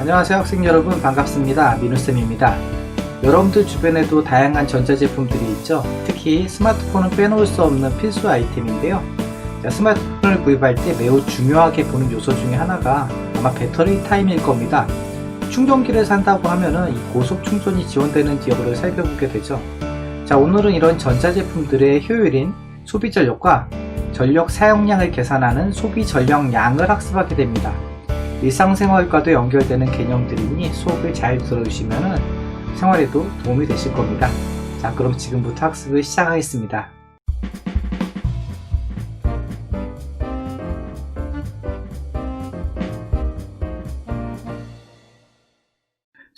안녕하세요 학생 여러분, 반갑습니다. 민우쌤입니다. 여러분들 주변에도 다양한 전자제품들이 있죠. 특히 스마트폰은 빼놓을 수 없는 필수 아이템인데요. 스마트폰을 구입할 때 매우 중요하게 보는 요소 중에 하나가 아마 배터리 타임일 겁니다. 충전기를 산다고 하면은 이 고속 충전이 지원되는지 여부를 살펴보게 되죠. 오늘은 이런 전자제품들의 효율인 소비 전력과 전력 사용량을 계산하는 소비 전력량을 학습하게 됩니다. 일상생활과도 연결되는 개념들이니 수업을 잘 들어주시면 생활에도 도움이 되실 겁니다. 그럼 지금부터 학습을 시작하겠습니다.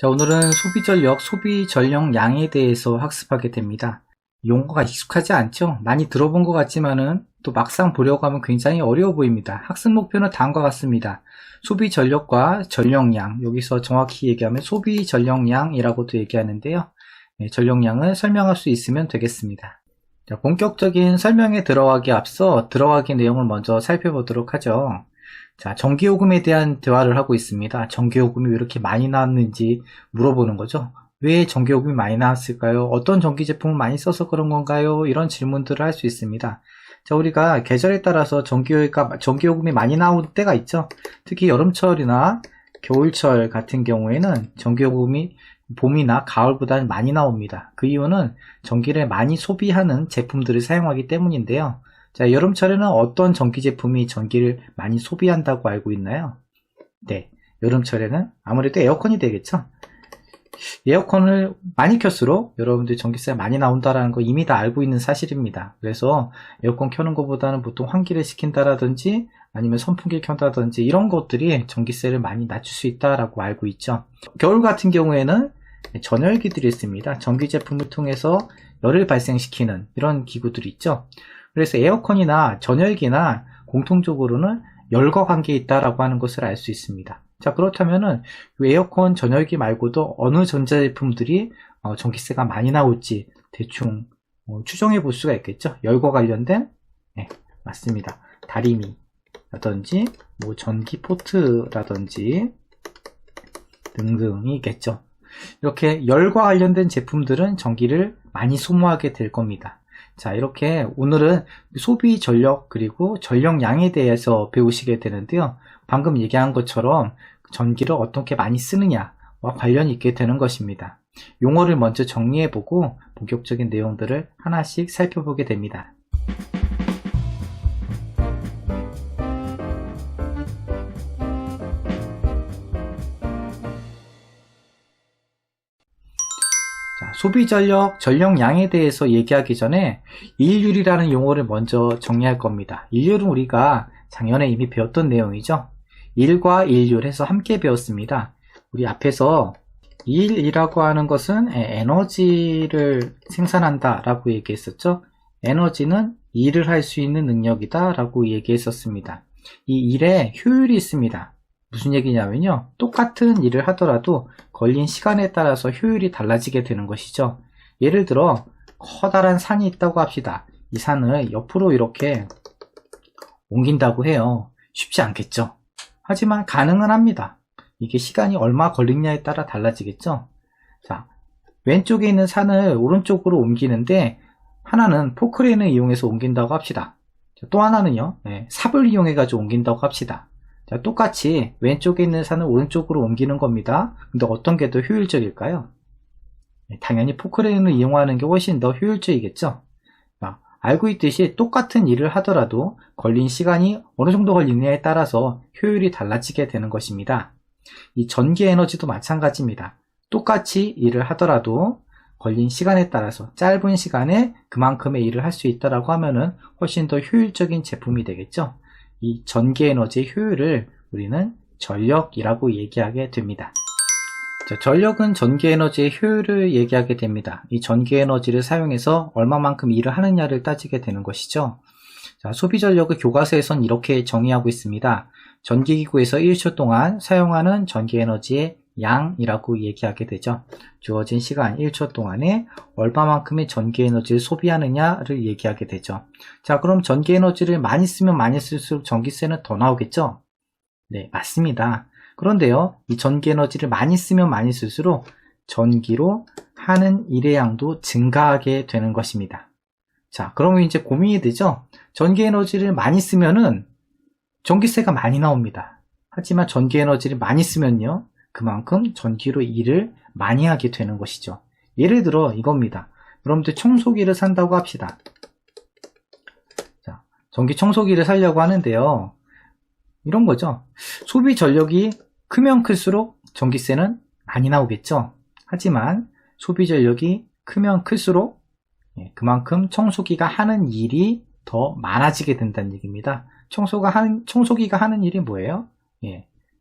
오늘은 소비 전력, 소비 전력량에 대해서 학습하게 됩니다. 용어가 익숙하지 않죠? 많이 들어본 것 같지만은 또 막상 보려고 하면 굉장히 어려워 보입니다. 학습 목표는 다음과 같습니다. 소비 전력과 전력량, 여기서 정확히 얘기하면 소비 전력량이라고도 얘기하는데요. 전력량을 설명할 수 있으면 되겠습니다. 본격적인 설명에 들어가기 앞서 들어가기 내용을 먼저 살펴보도록 하죠. 전기요금에 대한 대화를 하고 있습니다. 전기요금이 왜 이렇게 많이 나왔는지 물어보는 거죠. 왜 전기요금이 많이 나왔을까요? 어떤 전기 제품을 많이 써서 그런 건가요? 이런 질문들을 할 수 있습니다. 우리가 계절에 따라서 전기요금이 많이 나올 때가 있죠. 특히 여름철이나 겨울철 같은 경우에는 전기요금이 봄이나 가을보다는 많이 나옵니다. 그 이유는 전기를 많이 소비하는 제품들을 사용하기 때문인데요. 여름철에는 어떤 전기 제품이 전기를 많이 소비한다고 알고 있나요? 네, 여름철에는 아무래도 에어컨이 되겠죠. 에어컨을 많이 켤수록 여러분들 전기세가 많이 나온다는 거 이미 다 알고 있는 사실입니다. 그래서 에어컨 켜는 것보다는 보통 환기를 시킨다라든지 아니면 선풍기를 켠다든지 이런 것들이 전기세를 많이 낮출 수 있다라고 알고 있죠. 겨울 같은 경우에는 전열기들이 있습니다. 전기 제품을 통해서 열을 발생시키는 이런 기구들이 있죠. 그래서 에어컨이나 전열기나 공통적으로는 열과 관계에 있다라고 하는 것을 알 수 있습니다. 그렇다면은 에어컨, 전열기 말고도 어느 전자제품들이 전기세가 많이 나올지 대충 추정해 볼 수가 있겠죠. 열과 관련된, 네, 맞습니다. 다리미라든지 전기 포트라든지 등등이 있겠죠. 이렇게 열과 관련된 제품들은 전기를 많이 소모하게 될 겁니다. 이렇게 오늘은 소비 전력 그리고 전력량에 대해서 배우시게 되는데요. 방금 얘기한 것처럼 전기를 어떻게 많이 쓰느냐와 관련이 있게 되는 것입니다. 용어를 먼저 정리해보고 본격적인 내용들을 하나씩 살펴보게 됩니다. 소비 전력, 전력량에 대해서 얘기하기 전에 일률이라는 용어를 먼저 정리할 겁니다. 일률은 우리가 작년에 이미 배웠던 내용이죠. 일과 일률 해서 함께 배웠습니다. 우리 앞에서 일이라고 하는 것은 에너지를 생산한다 라고 얘기했었죠. 에너지는 일을 할 수 있는 능력이다 라고 얘기했었습니다. 이 일에 효율이 있습니다. 무슨 얘기냐면요, 똑같은 일을 하더라도 걸린 시간에 따라서 효율이 달라지게 되는 것이죠. 예를 들어 커다란 산이 있다고 합시다. 이 산을 옆으로 이렇게 옮긴다고 해요. 쉽지 않겠죠. 하지만 가능은 합니다. 이게 시간이 얼마 걸리냐에 따라 달라지겠죠. 왼쪽에 있는 산을 오른쪽으로 옮기는데 하나는 포크레인을 이용해서 옮긴다고 합시다. 또 하나는요, 삽을 이용해 가지고 옮긴다고 합시다. 똑같이 왼쪽에 있는 산을 오른쪽으로 옮기는 겁니다. 근데 어떤 게 더 효율적일까요? 당연히 포크레인을 이용하는 게 훨씬 더 효율적이겠죠. 알고 있듯이 똑같은 일을 하더라도 걸린 시간이 어느 정도 걸리느냐에 따라서 효율이 달라지게 되는 것입니다. 이 전기 에너지도 마찬가지입니다. 똑같이 일을 하더라도 걸린 시간에 따라서 짧은 시간에 그만큼의 일을 할 수 있다라고 하면은 훨씬 더 효율적인 제품이 되겠죠. 이 전기 에너지의 효율을 우리는 전력이라고 얘기하게 됩니다. 전력은 전기 에너지의 효율을 얘기하게 됩니다. 이 전기 에너지를 사용해서 얼마만큼 일을 하느냐를 따지게 되는 것이죠. 소비 전력을 교과서에선 이렇게 정의하고 있습니다. 전기기구에서 1초 동안 사용하는 전기 에너지의 양이라고 얘기하게 되죠. 주어진 시간 1초 동안에 얼마만큼의 전기 에너지를 소비하느냐를 얘기하게 되죠. 그럼 전기 에너지를 많이 쓰면 많이 쓸수록 전기세는 더 나오겠죠? 네, 맞습니다. 그런데요, 이 전기 에너지를 많이 쓰면 많이 쓸수록 전기로 하는 일의 양도 증가하게 되는 것입니다. 자, 그러면 이제 고민이 되죠? 전기 에너지를 많이 쓰면은 전기세가 많이 나옵니다. 하지만 전기 에너지를 많이 쓰면요, 그만큼 전기로 일을 많이 하게 되는 것이죠. 예를 들어 이겁니다. 여러분들 청소기를 산다고 합시다. 자, 전기 청소기를 사려고 하는데요, 이런 거죠. 소비 전력이 크면 클수록 전기세는 많이 나오겠죠. 하지만 소비 전력이 크면 클수록 그만큼 청소기가 하는 일이 더 많아지게 된다는 얘기입니다. 청소기가 하는 일이 뭐예요?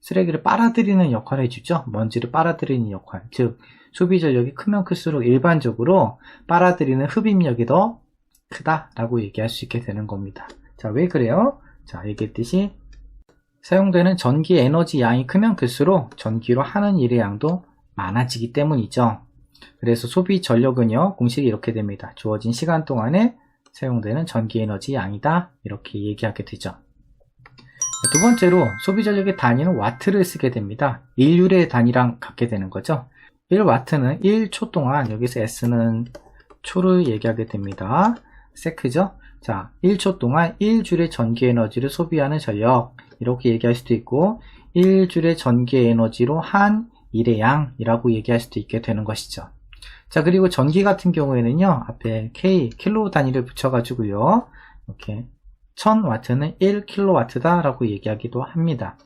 쓰레기를 빨아들이는 역할을 해주죠. 먼지를 빨아들이는 역할. 즉, 소비 전력이 크면 클수록 일반적으로 빨아들이는 흡입력이 더 크다라고 얘기할 수 있게 되는 겁니다. 자, 왜 그래요? 자, 얘기했듯이 사용되는 전기 에너지 양이 크면 클수록 전기로 하는 일의 양도 많아지기 때문이죠. 그래서 소비 전력은요, 공식이 이렇게 됩니다. 주어진 시간 동안에 사용되는 전기 에너지 양이다, 이렇게 얘기하게 되죠. 두 번째로 소비 전력의 단위는 와트를 쓰게 됩니다. 일률의 단위랑 같게 되는 거죠. 1와트는 1초 동안, 여기서 S는 초를 얘기하게 됩니다. 세크죠. 자, 1초 동안 1줄의 전기 에너지를 소비하는 전력, 이렇게 얘기할 수도 있고 1줄의 전기 에너지로 한 일의 양이라고 얘기할 수도 있게 되는 것이죠. 자, 그리고 전기 같은 경우에는요, 앞에 K, 킬로 단위를 붙여가지고요, 이렇게 1000와트는 1kW다 라고 얘기하기도 합니다.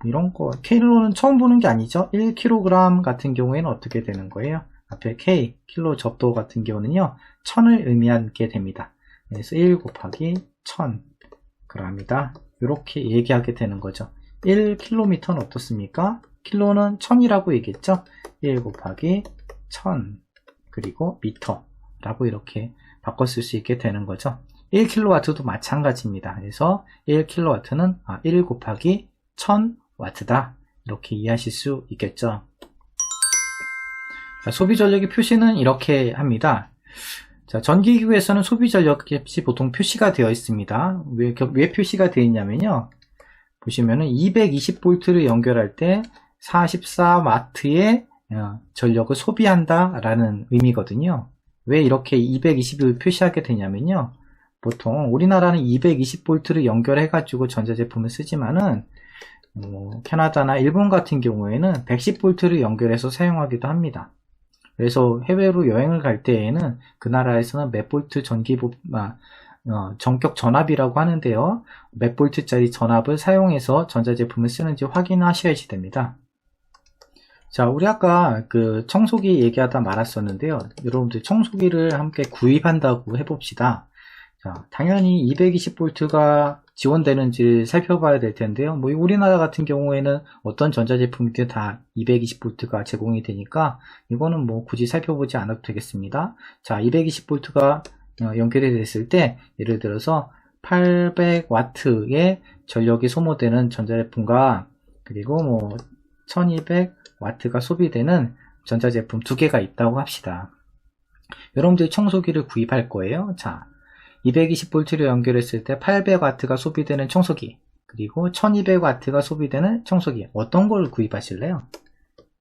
이런 거, 킬로는 처음 보는 게 아니죠. 1kg 같은 경우에는 어떻게 되는 거예요? 앞에 K, 킬로 접도 같은 경우는요, 1000을 의미하게 됩니다. 그래서 1 곱하기 1000g이다. 이렇게 얘기하게 되는 거죠. 1km는 어떻습니까? 킬로는 1000이라고 얘기했죠. 1 곱하기 1000 그리고 미터라고 이렇게 바꿔 쓸 수 있게 되는 거죠. 1kW도 마찬가지입니다. 그래서 1kW는 1 곱하기 1000W다. 이렇게 이해하실 수 있겠죠. 자, 소비 전력의 표시는 이렇게 합니다. 자, 전기기구에서는 소비 전력 값이 보통 표시가 되어 있습니다. 왜 표시가 되어 있냐면요, 보시면은 220V를 연결할 때 44W의 전력을 소비한다 라는 의미거든요. 왜 이렇게 220을 표시하게 되냐면요, 보통 우리나라는 220V를 연결해 가지고 전자제품을 쓰지만은 캐나다나 일본 같은 경우에는 110V를 연결해서 사용하기도 합니다. 그래서 해외로 여행을 갈 때에는 그 나라에서는 몇 볼트 전격 전압이라고 하는데요, 몇 볼트짜리 전압을 사용해서 전자제품을 쓰는지 확인하셔야지 됩니다. 자, 우리 아까 그 청소기 얘기하다 말았었는데요, 여러분들 청소기를 함께 구입한다고 해봅시다. 자, 당연히 220V가 지원되는지 살펴봐야 될 텐데요. 뭐 우리나라 같은 경우에는 어떤 전자제품이든 다 220V가 제공이 되니까 이거는 뭐 굳이 살펴보지 않아도 되겠습니다. 자, 220V가 연결이 됐을 때 예를 들어서 800W의 전력이 소모되는 전자제품과 그리고 뭐 1200W가 소비되는 전자제품 두 개가 있다고 합시다. 여러분들이 청소기를 구입할 거예요. 자, 220V를 연결했을 때 800W가 소비되는 청소기, 그리고 1200W가 소비되는 청소기, 어떤 걸 구입하실래요?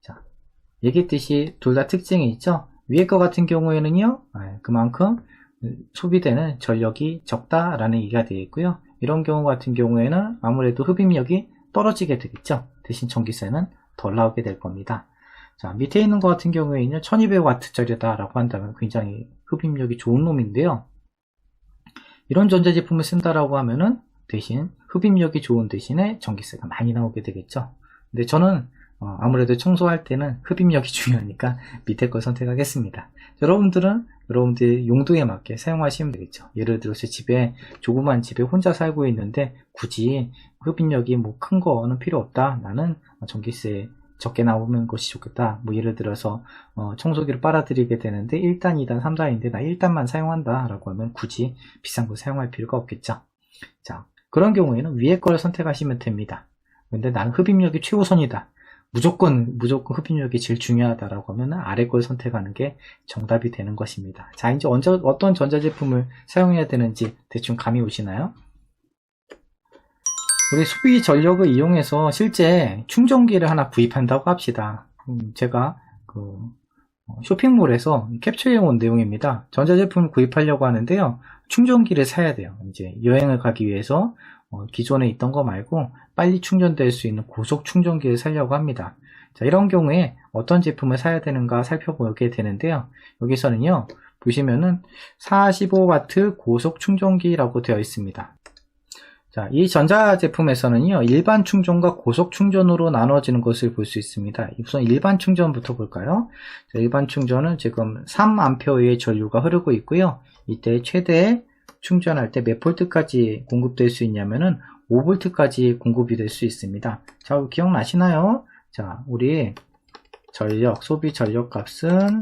자, 얘기했듯이 둘 다 특징이 있죠. 위에 거 같은 경우에는요, 그만큼 소비되는 전력이 적다라는 얘기가 되어 있고요. 이런 경우 같은 경우에는 아무래도 흡입력이 떨어지게 되겠죠. 대신 전기세는 덜 나오게 될 겁니다. 자, 밑에 있는 거 같은 경우에는요, 1200W짜리다 라고 한다면 굉장히 흡입력이 좋은 놈인데요, 이런 전자제품을 쓴다라고 하면은 대신 흡입력이 좋은 대신에 전기세가 많이 나오게 되겠죠. 근데 저는 아무래도 청소할 때는 흡입력이 중요하니까 밑에 걸 선택하겠습니다. 여러분들은 여러분들의 용도에 맞게 사용하시면 되겠죠. 예를 들어서 조그만 집에 혼자 살고 있는데 굳이 흡입력이 뭐 큰 거는 필요 없다, 나는 전기세 적게 나오는 것이 좋겠다, 뭐 예를 들어서 청소기를 빨아들이게 되는데 1단, 2단, 3단인데 나 1단만 사용한다 라고 하면 굳이 비싼 거 사용할 필요가 없겠죠. 자, 그런 경우에는 위에 걸 선택하시면 됩니다. 근데 나는 흡입력이 최우선이다, 무조건 흡입력이 제일 중요하다라고 하면 아래 걸 선택하는 게 정답이 되는 것입니다. 자, 이제 어떤 전자제품을 사용해야 되는지 대충 감이 오시나요? 우리 소비 전력을 이용해서 실제 충전기를 하나 구입한다고 합시다. 제가 그 쇼핑몰에서 캡처해 온 내용입니다. 전자제품을 구입하려고 하는데요. 충전기를 사야 돼요. 이제 여행을 가기 위해서 기존에 있던 거 말고 빨리 충전될 수 있는 고속 충전기를 사려고 합니다. 자, 이런 경우에 어떤 제품을 사야 되는가 살펴보게 되는데요. 여기서는요, 보시면은 45W 고속 충전기라고 되어 있습니다. 자, 이 전자제품에서는요, 일반 충전과 고속 충전으로 나눠지는 것을 볼 수 있습니다. 우선 일반 충전부터 볼까요? 자, 일반 충전은 지금 3A의 전류가 흐르고 있고요. 이때 최대 충전할 때 몇 볼트까지 공급될 수 있냐면은 5V까지 공급이 될 수 있습니다. 자, 기억나시나요? 자, 우리 전력, 소비 전력 값은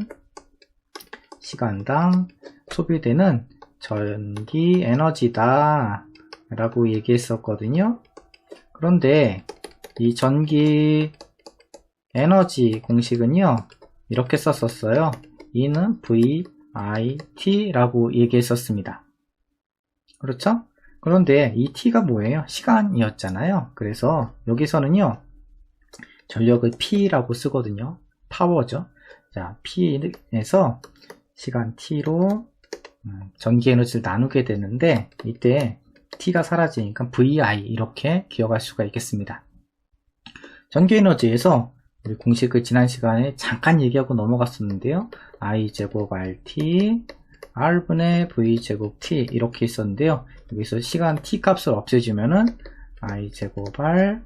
시간당 소비되는 전기 에너지다 라고 얘기했었거든요. 그런데 이 전기 에너지 공식은요, 이렇게 썼었어요. E는 VIT 라고 얘기했었습니다. 그렇죠? 그런데 이 T가 뭐예요? 시간이었잖아요. 그래서 여기서는요, 전력을 P라고 쓰거든요. 파워죠. 자, P에서 시간 T로 전기 에너지를 나누게 되는데, 이때 T가 사라지니까 VI 이렇게 기억할 수가 있겠습니다. 전기에너지에서 우리 공식을 지난 시간에 잠깐 얘기하고 넘어갔었는데요. I제곱 RT R분의 V제곱 T 이렇게 있었는데요. 여기서 시간 T 값을 없애주면은 I제곱 R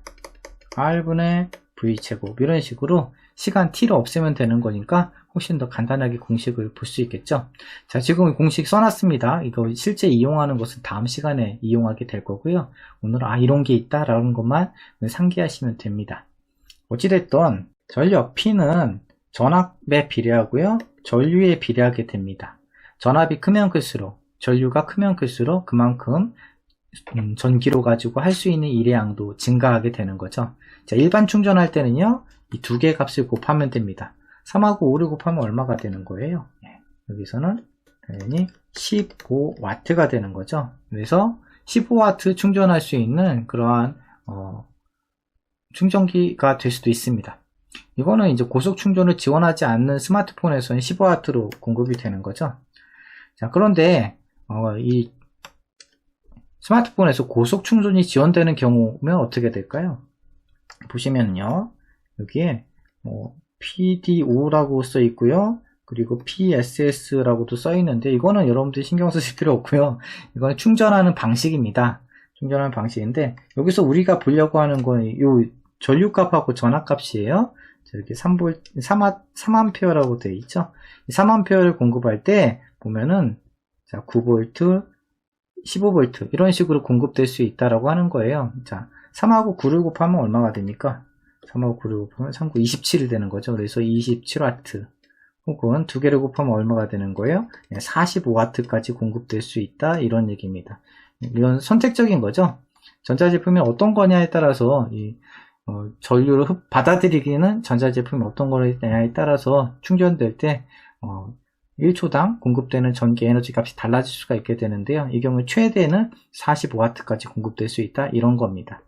R분의 V제곱 이런 식으로 시간 T를 없애면 되는 거니까 훨씬 더 간단하게 공식을 볼 수 있겠죠. 자, 지금 공식 써놨습니다. 이거 실제 이용하는 것은 다음 시간에 이용하게 될 거고요. 오늘은 이런 게 있다라는 것만 상기하시면 됩니다. 어찌됐든 전력 P는 전압에 비례하고요. 전류에 비례하게 됩니다. 전압이 크면 클수록, 전류가 크면 클수록 그만큼 전기로 가지고 할 수 있는 일의 양도 증가하게 되는 거죠. 자, 일반 충전할 때는요, 이 두 개의 값을 곱하면 됩니다. 3하고 5를 곱하면 얼마가 되는 거예요? 여기서는 당연히 15W가 되는 거죠. 그래서 15W 충전할 수 있는 그러한 충전기가 될 수도 있습니다. 이거는 이제 고속 충전을 지원하지 않는 스마트폰에서는 15W로 공급이 되는 거죠. 자, 그런데 이 스마트폰에서 고속 충전이 지원되는 경우면 어떻게 될까요? 보시면요, 여기에 PDO라고 써 있고요. 그리고 PSS라고도 써 있는데, 이거는 여러분들이 신경 쓰실 필요 없고요. 이거는 충전하는 방식입니다. 충전하는 방식인데, 여기서 우리가 보려고 하는 건 이 전류값하고 전압값이에요. 이렇게 3A라고 되어 있죠. 3A를 공급할 때 보면은, 자, 9V, 15V 이런 식으로 공급될 수 있다라고 하는 거예요. 자, 3하고 9를 곱하면 얼마가 됩니까? 3하고 9를 곱하면 3, 9, 27이 되는 거죠. 그래서 27W 혹은 두 개를 곱하면 얼마가 되는 거예요? 45W까지 공급될 수 있다, 이런 얘기입니다. 이건 선택적인 거죠. 전자제품이 어떤 거냐에 따라서 전류를 받아들이기는 전자제품이 어떤 거냐에 따라서 충전될 때 1초당 공급되는 전기 에너지 값이 달라질 수가 있게 되는데요. 이 경우 최대는 45W까지 공급될 수 있다, 이런 겁니다.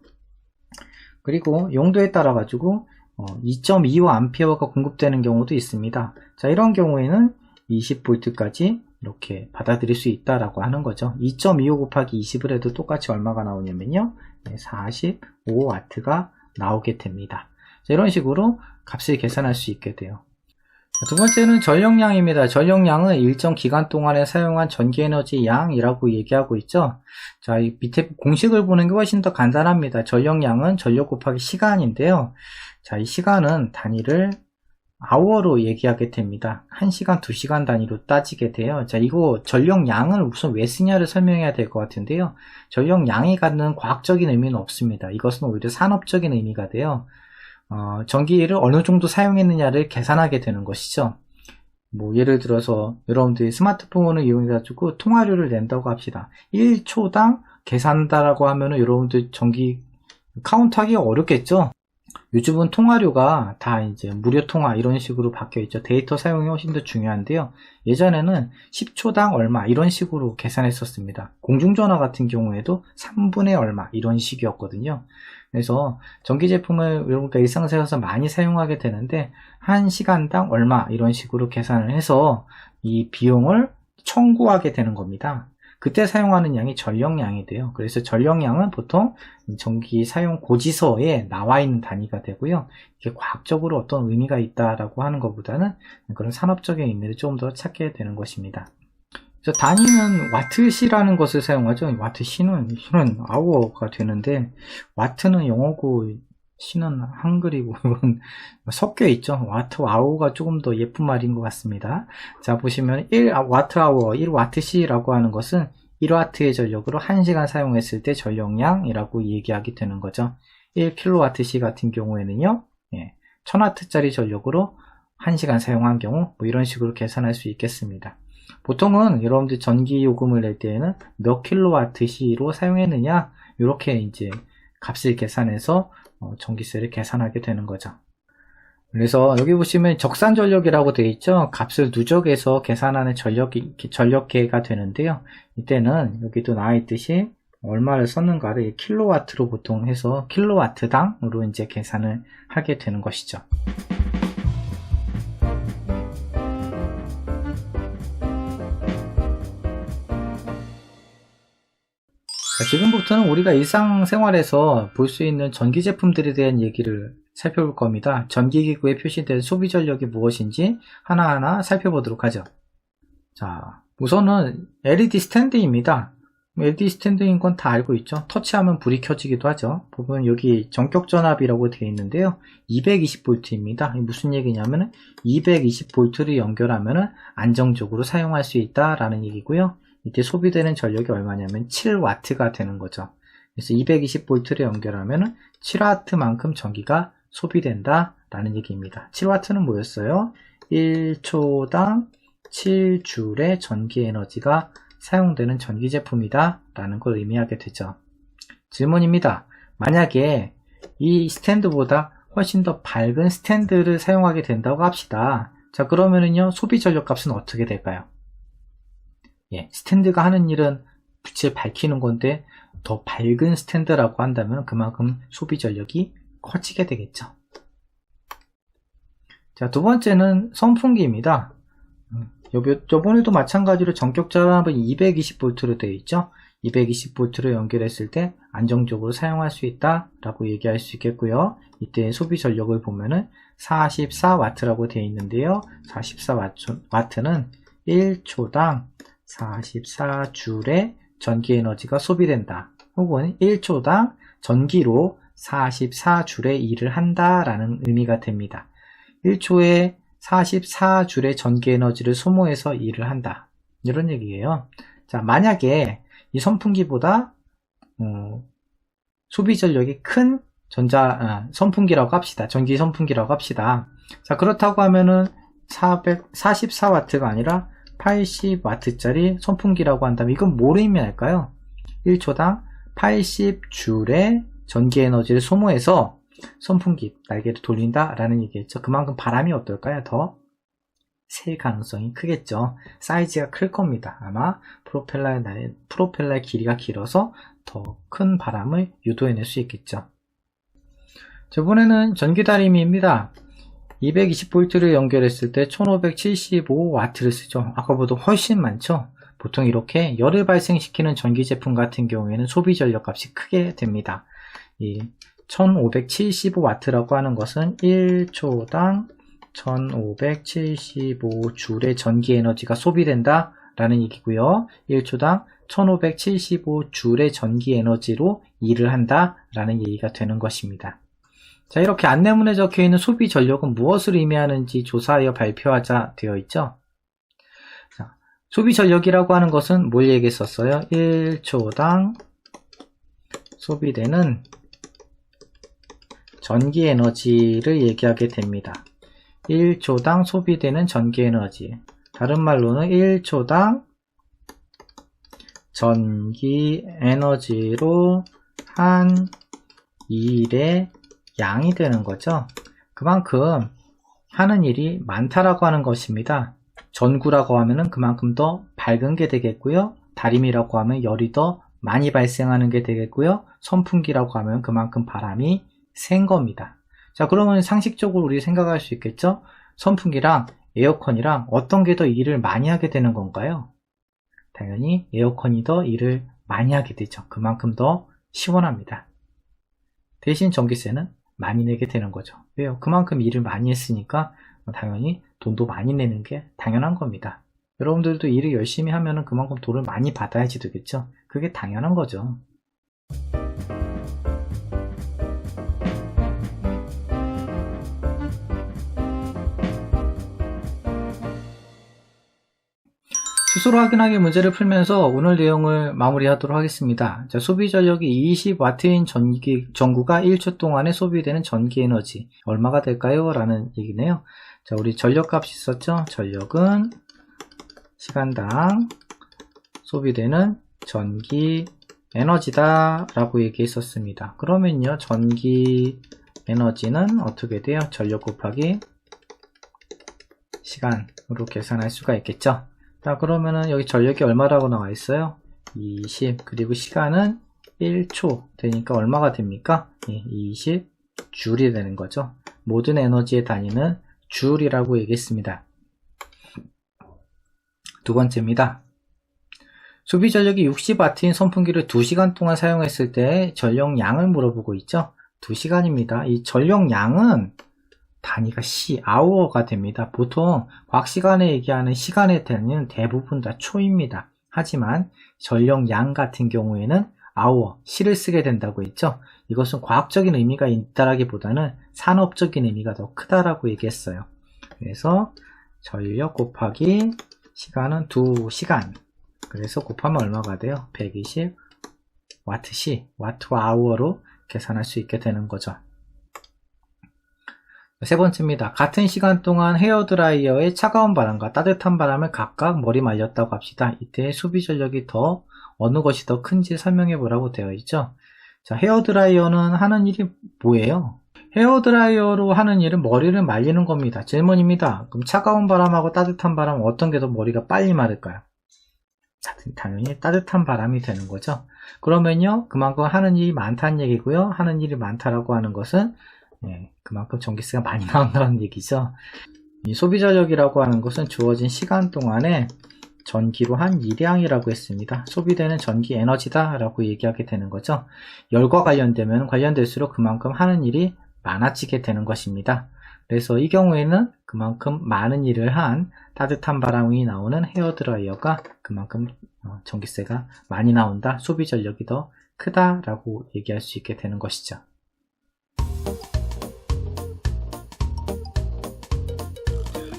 그리고 용도에 따라 가지고 2.25A가 공급되는 경우도 있습니다. 자, 이런 경우에는 20V까지 이렇게 받아들일 수 있다라고 하는 거죠. 2.25 곱하기 20을 해도 똑같이 얼마가 나오냐면요, 45W가 나오게 됩니다. 자, 이런 식으로 값을 계산할 수 있게 돼요. 두 번째는 전력량입니다. 전력량은 일정 기간 동안에 사용한 전기에너지 양이라고 얘기하고 있죠. 자, 이 밑에 공식을 보는 게 훨씬 더 간단합니다. 전력량은 전력 곱하기 시간인데요. 자, 이 시간은 단위를 hour로 얘기하게 됩니다. 1시간, 2시간 단위로 따지게 돼요. 자, 이거 전력량을 우선 왜 쓰냐를 설명해야 될 것 같은데요. 전력량이 갖는 과학적인 의미는 없습니다. 이것은 오히려 산업적인 의미가 돼요. 전기를 어느 정도 사용했느냐를 계산하게 되는 것이죠. 뭐 예를 들어서 여러분들이 스마트폰을 이용해 가지고 통화료를 낸다고 합시다. 1초당 계산한다라고 하면은 여러분들 전기 카운트하기가 어렵겠죠. 요즘은 통화료가 다 이제 무료 통화 이런 식으로 바뀌어 있죠. 데이터 사용이 훨씬 더 중요한데요. 예전에는 10초당 얼마 이런 식으로 계산했었습니다. 공중전화 같은 경우에도 3분의 얼마 이런 식이었거든요. 그래서 전기 제품을 우리가 일상생활에서 많이 사용하게 되는데 1시간당 얼마 이런 식으로 계산을 해서 이 비용을 청구하게 되는 겁니다. 그때 사용하는 양이 전력량이 돼요. 그래서 전력량은 보통 전기 사용 고지서에 나와 있는 단위가 되고요. 이게 과학적으로 어떤 의미가 있다라고 하는 것보다는 그런 산업적인 의미를 좀 더 찾게 되는 것입니다. 그래서 단위는 와트시라는 것을 사용하죠. 와트시는 아워가 되는데, 와트는 영어고 시는 한글이고 이건 섞여 있죠. 와트 아워가 조금 더 예쁜 말인 것 같습니다. 자, 보시면 1와트 아워 1와트시라고 하는 것은 1와트의 전력으로 1시간 사용했을 때 전력량이라고 얘기하게 되는 거죠. 1kWh 같은 경우에는요, 1000W짜리 전력으로 1시간 사용한 경우 뭐 이런 식으로 계산할 수 있겠습니다. 보통은 여러분들 전기 요금을 낼 때에는 몇 kWh로 사용했느냐 이렇게 이제 값을 계산해서 전기세를 계산하게 되는 거죠. 그래서 여기 보시면 적산전력이라고 되어 있죠. 값을 누적해서 계산하는 전력계가 되는데요. 이때는 여기도 나와 있듯이 얼마를 썼는가를 킬로와트로 보통 해서 킬로와트당으로 이제 계산을 하게 되는 것이죠. 지금부터는 우리가 일상생활에서 볼 수 있는 전기 제품들에 대한 얘기를 살펴볼 겁니다. 전기기구에 표시된 소비전력이 무엇인지 하나하나 살펴보도록 하죠. 자, 우선은 LED 스탠드입니다. LED 스탠드인 건 다 알고 있죠. 터치하면 불이 켜지기도 하죠. 보면 여기 전격 전압이라고 되어 있는데요. 220V입니다. 무슨 얘기냐면 220V를 연결하면 안정적으로 사용할 수 있다라는 얘기고요. 이때 소비되는 전력이 얼마냐면 7W가 되는 거죠. 그래서 220V를 연결하면 7W만큼 전기가 소비된다 라는 얘기입니다. 7W는 뭐였어요? 1초당 7줄의 전기 에너지가 사용되는 전기 제품이다 라는 걸 의미하게 되죠. 질문입니다. 만약에 이 스탠드보다 훨씬 더 밝은 스탠드를 사용하게 된다고 합시다. 자, 그러면은요, 소비 전력 값은 어떻게 될까요? 스탠드가 하는 일은 빛을 밝히는 건데 더 밝은 스탠드라고 한다면 그만큼 소비 전력이 커지게 되겠죠. 자, 두 번째는 선풍기입니다. 저번에도 마찬가지로 전격 전압은 220V로 되어 있죠. 220V로 연결했을 때 안정적으로 사용할 수 있다 라고 얘기할 수 있겠고요. 이때 소비 전력을 보면은 44W라고 되어 있는데요. 44W는 1초당 44줄의 전기 에너지가 소비된다. 혹은 1초당 전기로 44줄의 일을 한다 라는 의미가 됩니다. 1초에 44줄의 전기 에너지를 소모해서 일을 한다. 이런 얘기예요. 자, 만약에 이 선풍기보다 소비 전력이 큰 선풍기라고 합시다. 전기 선풍기라고 합시다. 자, 그렇다고 하면은 44W가 아니라 80W짜리 선풍기라고 한다면 이건 뭘 의미할까요? 1초당 80줄의 전기 에너지를 소모해서 선풍기 날개를 돌린다 라는 얘기겠죠. 그만큼 바람이 어떨까요? 더 셀 가능성이 크겠죠. 사이즈가 클 겁니다. 아마 프로펠러의 길이가 길어서 더 큰 바람을 유도해낼 수 있겠죠. 이번에는 전기다리미입니다. 220V를 연결했을 때 1575W를 쓰죠. 아까보다 훨씬 많죠. 보통 이렇게 열을 발생시키는 전기 제품 같은 경우에는 소비 전력 값이 크게 됩니다. 이 1575W라고 하는 것은 1초당 1575줄의 전기 에너지가 소비된다 라는 얘기고요. 1초당 1575줄의 전기 에너지로 일을 한다 라는 얘기가 되는 것입니다. 자, 이렇게 안내문에 적혀있는 소비 전력은 무엇을 의미하는지 조사하여 발표하자 되어 있죠. 자, 소비 전력이라고 하는 것은 뭘 얘기했었어요? 1초당 소비되는 전기 에너지를 얘기하게 됩니다. 1초당 소비되는 전기 에너지. 다른 말로는 1초당 전기 에너지로 한 일의 양이 되는 거죠. 그만큼 하는 일이 많다라고 하는 것입니다. 전구라고 하면은 그만큼 더 밝은 게 되겠고요. 다림이라고 하면 열이 더 많이 발생하는 게 되겠고요. 선풍기라고 하면 그만큼 바람이 센 겁니다. 자, 그러면 상식적으로 우리 생각할 수 있겠죠? 선풍기랑 에어컨이랑 어떤 게 더 일을 많이 하게 되는 건가요? 당연히 에어컨이 더 일을 많이 하게 되죠. 그만큼 더 시원합니다. 대신 전기세는 많이 내게 되는 거죠. 왜요? 그만큼 일을 많이 했으니까 당연히 돈도 많이 내는 게 당연한 겁니다. 여러분들도 일을 열심히 하면 그만큼 돈을 많이 받아야지 되겠죠. 그게 당연한 거죠. 스스로 확인하기 문제를 풀면서 오늘 내용을 마무리하도록 하겠습니다. 자, 소비 전력이 20W인 전구가 1초 동안에 소비되는 전기 에너지 얼마가 될까요? 라는 얘기네요. 자, 우리 전력값이 있었죠? 전력은 시간당 소비되는 전기 에너지다 라고 얘기했었습니다. 그러면요, 전기 에너지는 어떻게 돼요? 전력 곱하기 시간으로 계산할 수가 있겠죠. 자, 그러면은 여기 전력이 얼마라고 나와 있어요? 20, 그리고 시간은 1초 되니까 얼마가 됩니까? 20줄이 되는 거죠. 모든 에너지의 단위는 줄이라고 얘기했습니다. 두 번째입니다. 소비 전력이 60W인 선풍기를 2시간 동안 사용했을 때 전력량을 물어보고 있죠. 2시간입니다. 이 전력량은 단위가 hour가 됩니다. 보통 과학시간에 얘기하는 시간의 단위는 대부분 다 초입니다. 하지만 전력량 같은 경우에는 hour, 시를 쓰게 된다고 했죠. 이것은 과학적인 의미가 있다라기보다는 산업적인 의미가 더 크다라고 얘기했어요. 그래서 전력 곱하기 시간은 2시간. 그래서 곱하면 얼마가 돼요? 120W시, Wh로 계산할 수 있게 되는 거죠. 세 번째입니다. 같은 시간 동안 헤어드라이어의 차가운 바람과 따뜻한 바람을 각각 머리 말렸다고 합시다. 이때 소비 전력이 더 어느 것이 더 큰지 설명해 보라고 되어 있죠. 자, 헤어드라이어는 하는 일이 뭐예요? 헤어드라이어로 하는 일은 머리를 말리는 겁니다. 질문입니다. 그럼 차가운 바람하고 따뜻한 바람 어떤 게 더 머리가 빨리 마를까요? 당연히 따뜻한 바람이 되는 거죠. 그러면요, 그만큼 하는 일이 많다는 얘기고요. 하는 일이 많다라고 하는 것은 그만큼 전기세가 많이 나온다는 얘기죠. 이 소비 전력이라고 하는 것은 주어진 시간 동안에 전기로 한 일량이라고 했습니다. 소비되는 전기 에너지다 라고 얘기하게 되는 거죠. 열과 관련되면 관련될수록 그만큼 하는 일이 많아지게 되는 것입니다. 그래서 이 경우에는 그만큼 많은 일을 한 따뜻한 바람이 나오는 헤어드라이어가 그만큼 전기세가 많이 나온다, 소비 전력이 더 크다 라고 얘기할 수 있게 되는 것이죠.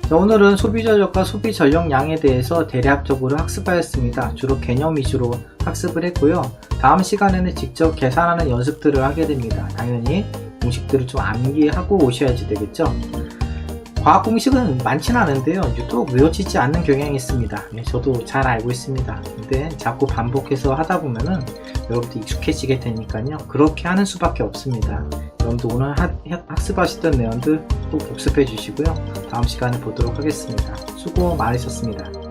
자, 오늘은 소비 전력과 소비 전력량에 대해서 대략적으로 학습하였습니다. 주로 개념 위주로 학습을 했고요. 다음 시간에는 직접 계산하는 연습들을 하게 됩니다. 당연히 공식들을 좀 암기하고 오셔야지 되겠죠. 과학 공식은 많지는 않은데요, 유독 외워지지 않는 경향이 있습니다. 저도 잘 알고 있습니다. 근데 자꾸 반복해서 하다 보면은 여러분들 익숙해지게 되니까요, 그렇게 하는 수밖에 없습니다. 여러분들 오늘 학습하셨던 내용들 꼭 복습해 주시고요. 다음 시간에 보도록 하겠습니다. 수고 많으셨습니다.